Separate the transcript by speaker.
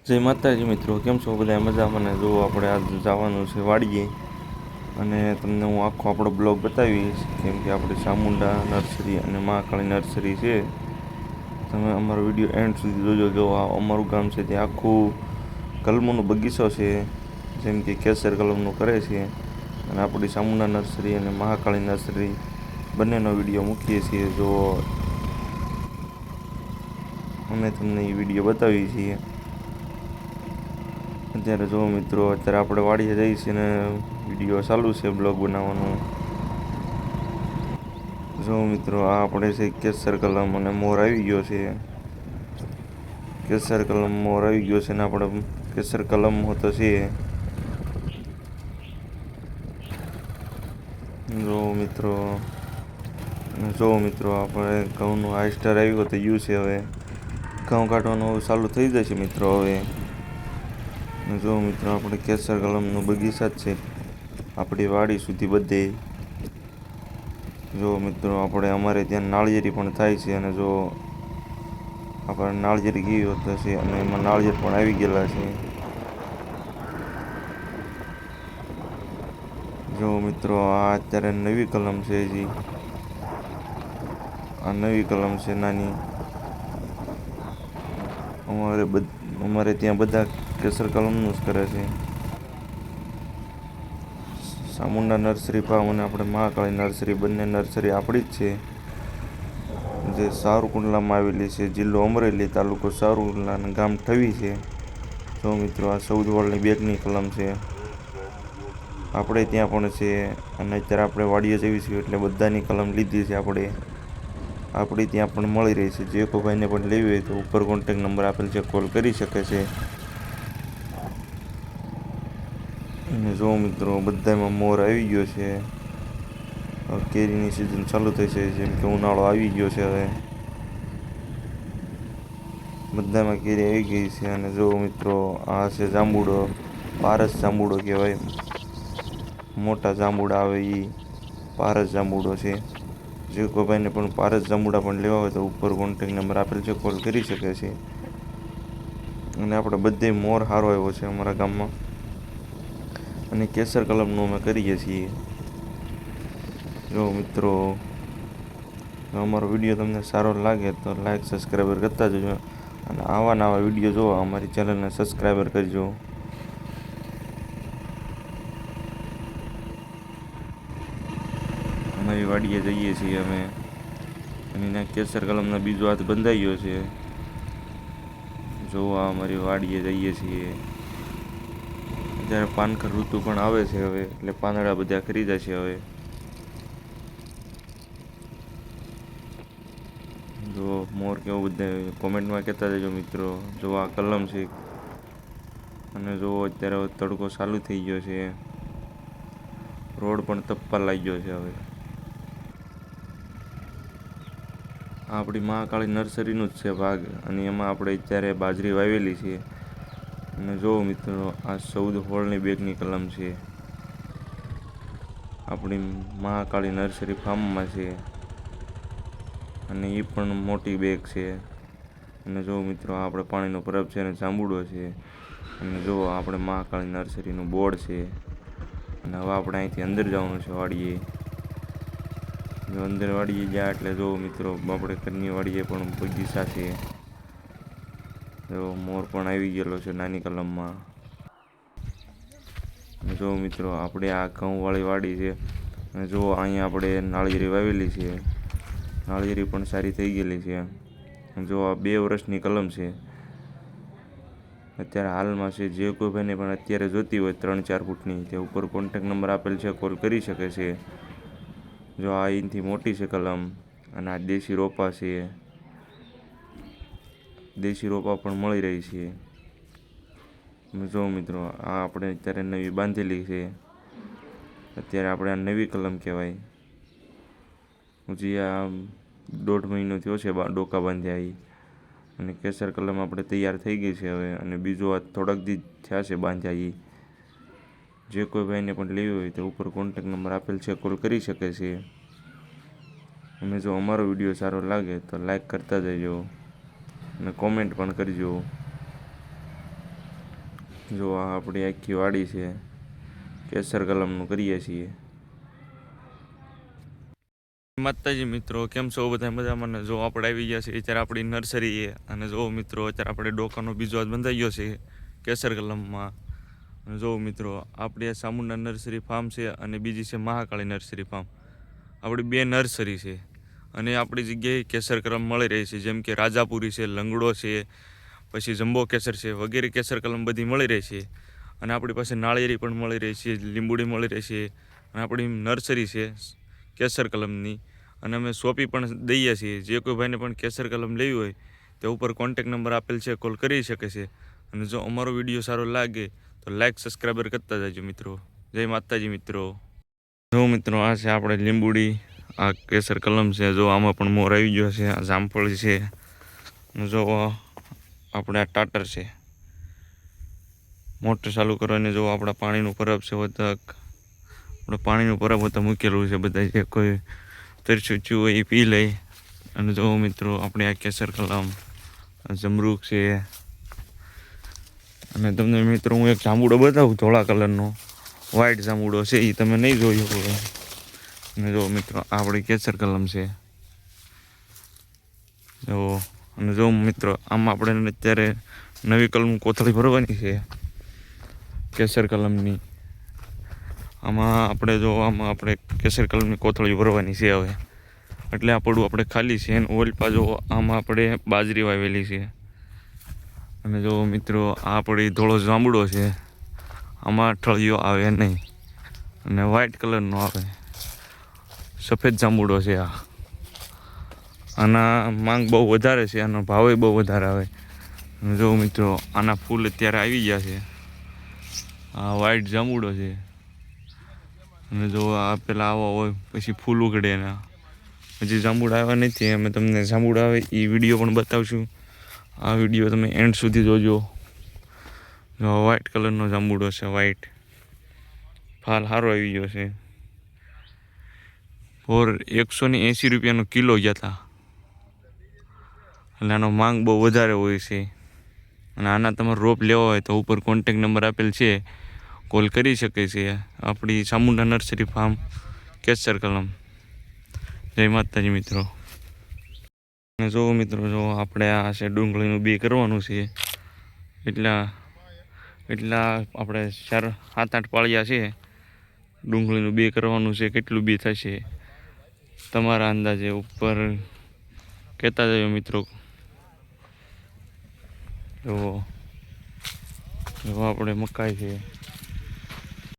Speaker 1: જય માતાજી મિત્રો, કેમ છો બધા? મજામાં ને? જો આપણે આજ જવાનું છે વાડીએ અને તમને હું આખો આપણો બ્લોગ બતાવીશ, કેમ કે આપણે ચામુંડા નર્સરી અને મહાકાળી નર્સરી છે. તમે અમારો વિડીયો એન્ડ સુધી જોજો. જો આ અમારું ગામ છે ત્યાં આખું કલમોનો બગીચો છે, જેમ કે કેસર કલમનું કરે છે. અને આપણી ચામુંડા નર્સરી અને મહાકાળી નર્સરી બંનેનો વિડીયો મૂકીએ છીએ. જો અમે તમને એ વિડીયો બતાવીએ છીએ. અત્યારે જો મિત્રો, અત્યારે આપણે વાડીએ જઈએ છીએ ને વિડીયો ચાલુ છે બ્લોગ બનાવવાનું. જો મિત્રો, આ આપણે છે કેસર કલમ અને મોર આવી ગયો છે. કેસર કલમ મોર આવી ગયો છે ને આપણે કેસર કલમ તો છે. જો મિત્રો આપણે ઘઉંનું હાઈસ્ટર આવ્યું તો યુ છે. હવે ઘઉં કાઢવાનું ચાલુ થઈ જશે મિત્રો. હવે જો મિત્રો, આપણે કેસર કલમનું બગીચા જ છે આપણી વાડી સુધી બધે. જો મિત્રો, આપણે અમારે ત્યાં નાળિયેરી પણ થાય છે. અને જો આપણે નાળિયેરી ગઈ હોત છે અને એમાં નાળિયેર પણ આવી ગયેલા છે. જો મિત્રો, આ અત્યારે નવી કલમ છે. હજી આ નવી કલમ છે, નાની. અમારે ત્યાં બધા કેસર કલમનું જ કરે છે. ચામુંડા નર્સરી ફાર્મ અને આપણે મહાકાળી નર્સરી બંને નર્સરી આપણી જ છે, જે સાવરકુંડલામાં આવેલી છે. જિલ્લો અમરેલી, તાલુકો સાવરકુંડલા અને ગામ ઠવી છે. જો મિત્રો, આ 14 વાળની બેગની કલમ છે. આપણે ત્યાં પણ છે. અને અત્યારે આપણે વાડીએ જઈએ છીએ એટલે બધાની કલમ લીધી છે. આપણી ત્યાં પણ મળી રહી છે. જે કોઈ ભાઈને પણ લેવી હોય તો ઉપર કોન્ટેક નંબર આપેલ છે, કોલ કરી શકે છે. અને જો મિત્રો, બધામાં મોર આવી ગયો છે. કેરીની સિઝન ચાલુ થઈ છે, જેમ કે ઉનાળો આવી ગયો છે. હવે બધામાં કેરી આવી ગઈ છે. અને જો મિત્રો, આ છે જાંબુડો. પારસ જાંબુડો કહેવાય. મોટા જાંબુડા આવે એ પારસ જાંબુડો છે. જે કોઈ ભાઈને પણ પારસ જાંબુડા પણ લેવા હોય તો ઉપર કોન્ટેક નંબર આપેલ છે, કોલ કરી શકે છે. અને આપણે બધે મોર સારો આવ્યો છે અમારા ગામમાં. અને કેસર કલમનું અમે કરીએ છીએ. જો મિત્રો, અમારો વિડીયો તમને સારો લાગે તો લાઈક સબસ્ક્રાઈબર કરતા જજો. અને આવા નવા વિડીયો જોવા અમારી ચેનલને સબસ્ક્રાઈબર કરજો. અમારી વાડીએ જઈએ છીએ અમે. અને એના કેસર કલમનો બીજો હાથ બંધાઈ ગયો છે. જોવા અમારી વાડીએ જઈએ છીએ. જ્યારે પાનખર ઋતુ પણ આવે છે હવે, એટલે પાંદડા બધા ખરી જશે હવે. જો મોર કેવું બધા કોમેન્ટમાં કહેતા જજો મિત્રો. જો આ કલમ છે. અને જો અત્યારે તડકો ચાલુ થઈ ગયો છે. રોડ પણ તપવા લાગ્યો છે હવે. આપણી મહાકાળી નર્સરીનું જ છે ભાગ. અને એમાં આપણે અત્યારે બાજરી વાવેલી છે. અને જો મિત્રો, આ 14 હોળની બેગની કલમ છે. આપણી મહાકાળી નર્સરી ફાર્મમાં છે. અને એ પણ મોટી બેગ છે. અને જો મિત્રો, આપણે પાણીનો પરબ છે અને જાંબુડો છે. અને જો આપણે મહાકાળી નર્સરીનું બોર્ડ છે. અને હવે આપણે અહીંથી અંદર જવાનું છે વાડીએ. જો અંદર વાડીએ ગયા એટલે જો મિત્રો, આપણે ઘરની વાડીએ પણ બગીચા છે. જો મોર પણ આવી ગયેલો છે નાની કલમમાં. જો મિત્રો, આપણે આ ઘઉંવાળી વાડી છે. અને જો અહીંયા આપણે નાળિયેરી વાવેલી છે. નાળિયેરી પણ સારી થઈ ગયેલી છે. જો આ 2 વર્ષની કલમ છે. અત્યારે હાલમાં છે. જે કોઈ ભાઈને પણ અત્યારે જોતી હોય 3-4 ફૂટની, તે ઉપર કોન્ટેક નંબર આપેલ છે, કોલ કરી શકે છે. જો આ અહીંથી મોટી છે કલમ. અને આ દેશી રોપા છે. દેશી રોપા પણ મળી રહી છે. જો મિત્રો, આ આપણે અત્યારે નવી બાંધેલી છે. અત્યારે આપણે આ નવી કલમ કહેવાય. હજી આ 1.5 મહિનો થયો છે ડોકા બાંધ્યા એ. અને કેસર કલમ આપણે તૈયાર થઈ ગઈ છે હવે. અને બીજો આ થોડાક દી થયા છે બાંધ્યા એ. જે કોઈ ભાઈને પણ લેવી હોય તો ઉપર કોન્ટેક નંબર આપેલ છે, કોલ કરી શકે છે. અને જો અમારો વિડીયો સારો લાગે તો લાઈક કરતા જજો અને કોમેન્ટ પણ કરજો. જો આ આપણી આખી વાડી છે, કેસર કલમનું કરીએ છીએ. માતાજી મિત્રો, કેમ છો બધા મજામાં? ને જો આપણે આવી ગયા છે અત્યારે આપણી નર્સરી અને જો મિત્રો અત્યારે આપણે ડોકાનો બીજો હાથ બંધાઈ ગયો છે કેસર કલમમાં. અને જો મિત્રો આપણી આ ચામુંડા નર્સરી ફાર્મ છે અને બીજી છે મહાકાળી નર્સરી ફાર્મ. આપણી બે નર્સરી છે અને આપણી જગ્યાએ કેસર કલમ મળી રહી છે, જેમ કે રાજાપુરી છે, લંગડો છે, પછી જમ્બો કેસર છે વગેરે કેસર કલમ બધી મળી રહી છે. અને આપણી પાસે નાળિયેરી પણ મળી રહી છે, લીંબુડી મળી રહી છે અને આપણી નર્સરી છે કેસર કલમની. અને અમે સોંપી પણ દઈએ છીએ. જે કોઈ ભાઈને પણ કેસર કલમ લેવી હોય તે ઉપર કોન્ટેક નંબર આપેલ છે, કોલ કરી શકે છે. અને જો અમારો વિડીયો સારો લાગે તો લાઈક સબસ્ક્રાઈબર કરતા જજો મિત્રો. જય માતાજી મિત્રો. જો મિત્રો આ છે આપણે લીંબુડી, આ કેસર કલમ છે. જો આમાં પણ મોર આવી ગયો છે, આ જામફળ છે. જો આપણે આ ટાટર છે. મોટર ચાલુ કરવાની જો આપણા પાણીનું પરબ છે વધક. આપણે પાણીનું પરબ હોતા મૂકેલું છે, બધા જે કોઈ તરસ્યું થયું હોય એ પી લે. અને જો મિત્રો આપણે આ કેસર કલમ, જમરૂખ છે. અને તમને મિત્રો હું એક જાંબુડો બતાવું ધોળા કલરનો, વ્હાઈટ જાંબુડો છે, એ તમે નહીં જોયો હોય. અને જો મિત્રો આપણી કેસર કલમ છે. જો અને જો મિત્રો આમાં આપણે અત્યારે નવી કલમ કોથળી ભરવાની છે કેસર કલમની. આમાં આપણે કેસર કલમની કોથળી ભરવાની છે હવે. એટલે આ પડું આપણે ખાલી છે અને ઓલ પાછો આમાં આપણે બાજરી વાવેલી છે. અને જો મિત્રો આ આપણી ધોળો જાંબુડો છે, આમાં ઠળિયો આવે નહીં અને વ્હાઈટ કલરનો આવે. સફેદ જાંબુડો છે આ. આના માંગ બહુ વધારે છે, આનો ભાવ બહુ વધારે આવે. અને જો મિત્રો આના ફૂલ અત્યારે આવી ગયા છે. આ વ્હાઈટ જાંબુડો છે. અને જો આ પેલા આવા હોય પછી ફૂલ ઉગડે એના. હજી જાંબુડા આવ્યા નથી, અમે તમને જાંબુડા આવે એ વિડીયો પણ બતાવશું. આ વિડીયો તમે એન્ડ સુધી જોજો. જો વ્હાઈટ કલરનો જાંબુડો છે, વ્હાઈટ ફાલ સારો આવી ગયો છે. ઓર 180 રૂપિયાનો કિલો ગયા હતા. એટલે આનો માંગ બહુ વધારે હોય છે. અને આના તમારે રોપ લેવા હોય તો ઉપર કોન્ટેક નંબર આપેલ છે, કોલ કરી શકે છે. આપણી ચામુંડા નર્સરી ફાર્મ કેસર કલમ. જય માતાજી મિત્રો. અને જો મિત્રો જો આપણે આ છે ડુંગળીનું બી કરવાનું છે. એટલા આપણે 7-8 પાળિયા છે. ડુંગળીનું બી કરવાનું છે. કેટલું બી થશે તમારા અંદાજે ઉપર કહેતા જજો મિત્રો. જો આપણે મકાઈ છે.